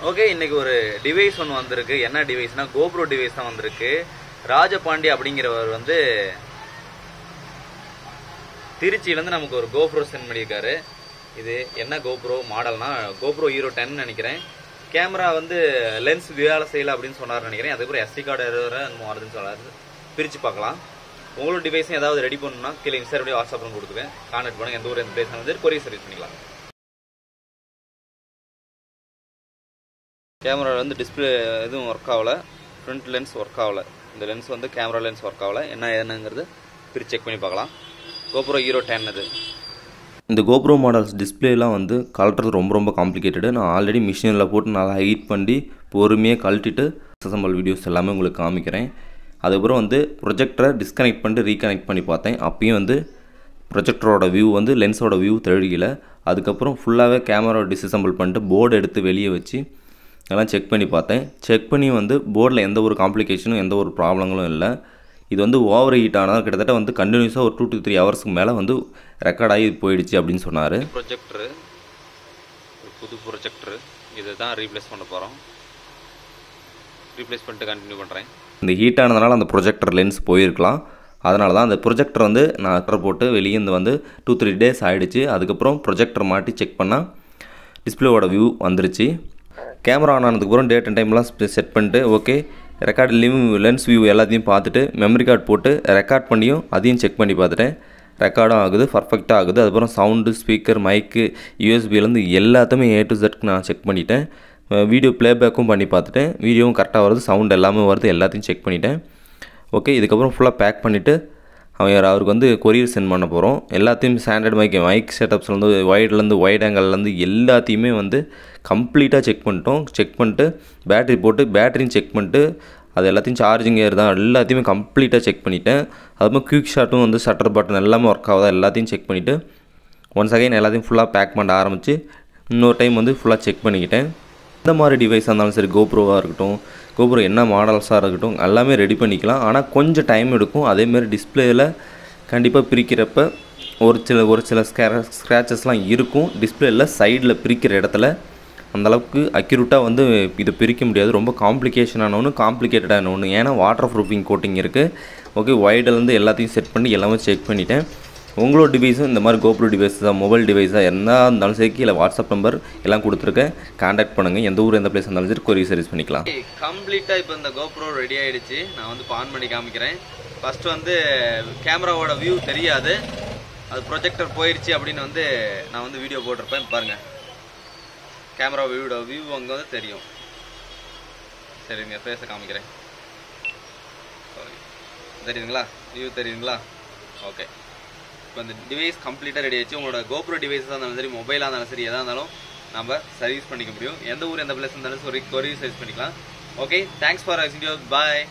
Okay, இன்னைக்கு ஒரு device ஒன்று வந்திருக்கு. என்ன டிவைஸ்னா GoPro டிவைஸ் தான் வந்திருக்கு. ராஜபாண்டி அப்படிங்கிறவர் வந்து திருச்சியிலேருந்து நமக்கு ஒரு GoPro சென்ட் பண்ணியிருக்காரு. இது என்ன GoPro மாடல்னா GoPro Hero 10 நினைக்கிறேன். கேமரா வந்து லென்ஸ் வேலை செய்யலை அப்படின்னு சொன்னார் நினைக்கிறேன். அதுக்கப்புறம் SD கார்டு வருதுன்னு சொன்னார். பிரித்து பார்க்கலாம். உங்களோட டிவைஸும் ஏதாவது ரெடி பண்ணணும்னா கீழே இன்ஸ்டாகிராம் வாட்ஸ்அப்னு கொடுத்துருக்கேன். கான்டாக்ட் பண்ணுங்கள். எந்த ஊர் எந்த பிளேஸ் வந்து கொரியர் சர்வீஸ் பண்ணிக்கலாம். கேமரா வந்து டிஸ்பிளே எதுவும் ஒர்க் ஆகலை. ஃப்ரண்ட் லென்ஸ் ஒர்க் ஆகலை. இந்த லென்ஸ் வந்து கேமரா லென்ஸ் ஒர்க் ஆகலை. என்னங்கிறது பிரித்து செக் பண்ணி பார்க்கலாம். GoPro Hero 10 இது. இந்த GoPro மாடல்ஸ் டிஸ்பிளேலாம் வந்து கழட்டுறது ரொம்ப காம்ப்ளிகேட்டடு. நான் ஆல்ரெடி மிஷினில் போட்டு நல்லா ஹீட் பண்ணி பொறுமையாக கழட்டிட்டு அசெம்பிள் வீடியோஸ் எல்லாமே உங்களுக்கு காமிக்கிறேன். அதுக்கப்புறம் வந்து ப்ரொஜெக்டரை டிஸ்கனெக்ட் பண்ணிட்டு ரீகனெக்ட் பண்ணி பார்த்தேன். அப்பயும் வந்து ப்ரொஜெக்டரோட வியூ வந்து லென்ஸோட வியூ தெரியல. அதுக்கப்புறம் ஃபுல்லாகவே கேமரா டிஸ்அசெம்பிள் பண்ணிட்டு போர்டு எடுத்து வெளியே வச்சு எல்லாம் செக் பண்ணி பார்த்தேன். செக் பண்ணி வந்து போர்டில் எந்த ஒரு காம்ப்ளிகேஷனும் எந்த ஒரு ப்ராப்ளங்களும் இல்லை. இது வந்து ஓவர் ஹீட் ஆனால் கிட்டத்தட்ட வந்து கண்டினியூஸாக ஒரு 2 to 3 ஹவர்ஸ்க்கு மேலே வந்து ரெக்கார்ட் ஆகி போயிடுச்சு அப்படின்னு சொன்னார். ப்ரொஜெக்டரு புது ப்ரொஜெக்டரு இதை தான் ரீப்ளேஸ் பண்ண போகிறோம். ரீப்ளேஸ் பண்ணிட்டு கண்டினியூ பண்ணுறேன். இந்த ஹீட் ஆனதுனால அந்த ப்ரொஜெக்டர் லென்ஸ் போயிருக்கலாம். அதனால தான் அந்த ப்ரொஜெக்டர் வந்து நான் அட்டர் போட்டு வெளியே இருந்து வந்து 2-3 டேஸ் ஆகிடுச்சு. அதுக்கப்புறம் ப்ரொஜெக்டர் மாட்டி செக் பண்ணால் டிஸ்பிளேவோட வியூ வந்துருச்சு. கேமரா ஆன் ஆனதுக்கப்புறம் டேட் அண்ட் டைம்லாம் செட் பண்ணிட்டு ஓகே ரெக்கார்டு லென்ஸ் வியூ எல்லாத்தையும் பார்த்துட்டு மெமரி கார்டு போட்டு ரெக்கார்ட் பண்ணியும் அதையும் செக் பண்ணி பார்த்துட்டேன். ரெக்கார்டும் ஆகுது, பர்ஃபெக்டாக ஆகுது. அதுக்கப்புறம் சவுண்டு, ஸ்பீக்கர், மைக்கு, யூஎஸ்பிலேருந்து எல்லாத்தையுமே A to Z நான் செக் பண்ணிட்டேன். வீடியோ ப்ளேபேக்கும் பண்ணி பார்த்துட்டேன். வீடியோவும் கரெக்டாக வருது, சவுண்ட் எல்லாமே வருது, எல்லாத்தையும் செக் பண்ணிட்டேன். ஓகே, இதுக்கப்புறம் ஃபுல்லாக பேக் பண்ணிவிட்டு அவருக்கு வந்து கொரியர் சென்ட் பண்ண போகிறோம். எல்லாத்தையும் ஸ்டாண்டர்ட் மைக் செட்டப்ஸ்லேருந்து வைட்லேருந்து வைட் ஆங்கிள்லேருந்து எல்லாத்தையுமே வந்து கம்ப்ளீட்டாக செக் பண்ணிட்டோம். செக் பண்ணிட்டு பேட்டரி போட்டு பேட்டரியும் செக் பண்ணிட்டு அது எல்லாத்தையும் சார்ஜிங் ஏறுதான் எல்லாத்தையுமே கம்ப்ளீட்டாக செக் பண்ணிவிட்டேன். அதுமாதிரி குயிக் ஷாட்டும் வந்து ஷட்டர் பட்டன் எல்லாமே ஒர்க் ஆகுதா எல்லாத்தையும் செக் பண்ணிவிட்டு ஒன்ஸ் அகைன் எல்லாத்தையும் ஃபுல்லாக பேக் பண்ண ஆரம்பித்து இன்னொரு டைம் வந்து ஃபுல்லாக செக் பண்ணிக்கிட்டேன். இந்த மாதிரி டிவைஸாக இருந்தாலும் சரி, GoProவாக இருக்கட்டும், GoPro என்ன மாடல்ஸாக இருக்கட்டும் எல்லாமே ரெடி பண்ணிக்கலாம். ஆனால் கொஞ்சம் டைம் எடுக்கும். அதேமாதிரி டிஸ்பிளேயில் கண்டிப்பாக பிரிக்கிறப்ப ஒரு சில ஸ்க்ராச்சஸ்லாம் இருக்கும். டிஸ்பிளேயில் சைடில் பிரிக்கிற இடத்துல அந்தளவுக்கு அக்யூரேட்டாக வந்து இதை பிரிக்க முடியாது. ரொம்ப காம்ப்ளிகேஷனான ஒன்று, காம்ப்ளிகேட்டடான ஒன்று. ஏன்னா வாட்டர் ப்ரூஃபிங் கோட்டிங் இருக்குது. ஓகே, வைடிலேருந்து எல்லாத்தையும் செட் பண்ணி எல்லாமே செக் பண்ணிட்டேன். உங்களோட டிவைஸும் இந்த மாதிரி GoPro டிவைஸாக மொபைல் டிவைஸாக என்ன இருந்தாலும் சரி கீழே வாட்ஸ்அப் நம்பர் எல்லாம் கொடுத்துருக்கேன். கான்டாக்ட் பண்ணுங்கள். எந்த ஊர் எந்த பிளேஸ் இருந்தாலும் சரி கொரியர் சர்வீஸ் பண்ணிக்கலாம். கம்ப்ளீட்டாக இப்போ இந்த GoPro ரெடி ஆகிடுச்சு. நான் வந்து ஆன் பண்ணி காமிக்கிறேன். ஃபஸ்ட்டு வந்து கேமராவோட வியூ தெரியாது, அது ப்ரொஜெக்டர் போயிடுச்சு அப்படின்னு வந்து நான் வந்து வீடியோ போட்டிருப்பேன். பாருங்கள், கேமரா வியூவோட வியூ அங்கே வந்து தெரியும். சரிங்க, ஃபேஸை காமிக்கிறேன். தெரியுதுங்களா? வியூ தெரியுதுங்களா? ஓகே, இப்போ இந்த டிவைஸ் கம்ப்ளீட்டாக ரெடி ஆகிடுச்சு. உங்களோட GoPro டிவைஸாக இருந்தாலும் சரி, மொபைலாக இருந்தாலும் சரி, எதாக இருந்தாலும் நம்ம சர்வீஸ் பண்ணிக்க முடியும். எந்த ஊர் எந்த பிளேஸ் இருந்தாலும் சரி கொரியர் சர்வீஸ் பண்ணிக்கலாம். ஓகே, தேங்க்ஸ் ஃபார் வாட்சிங். பாய்.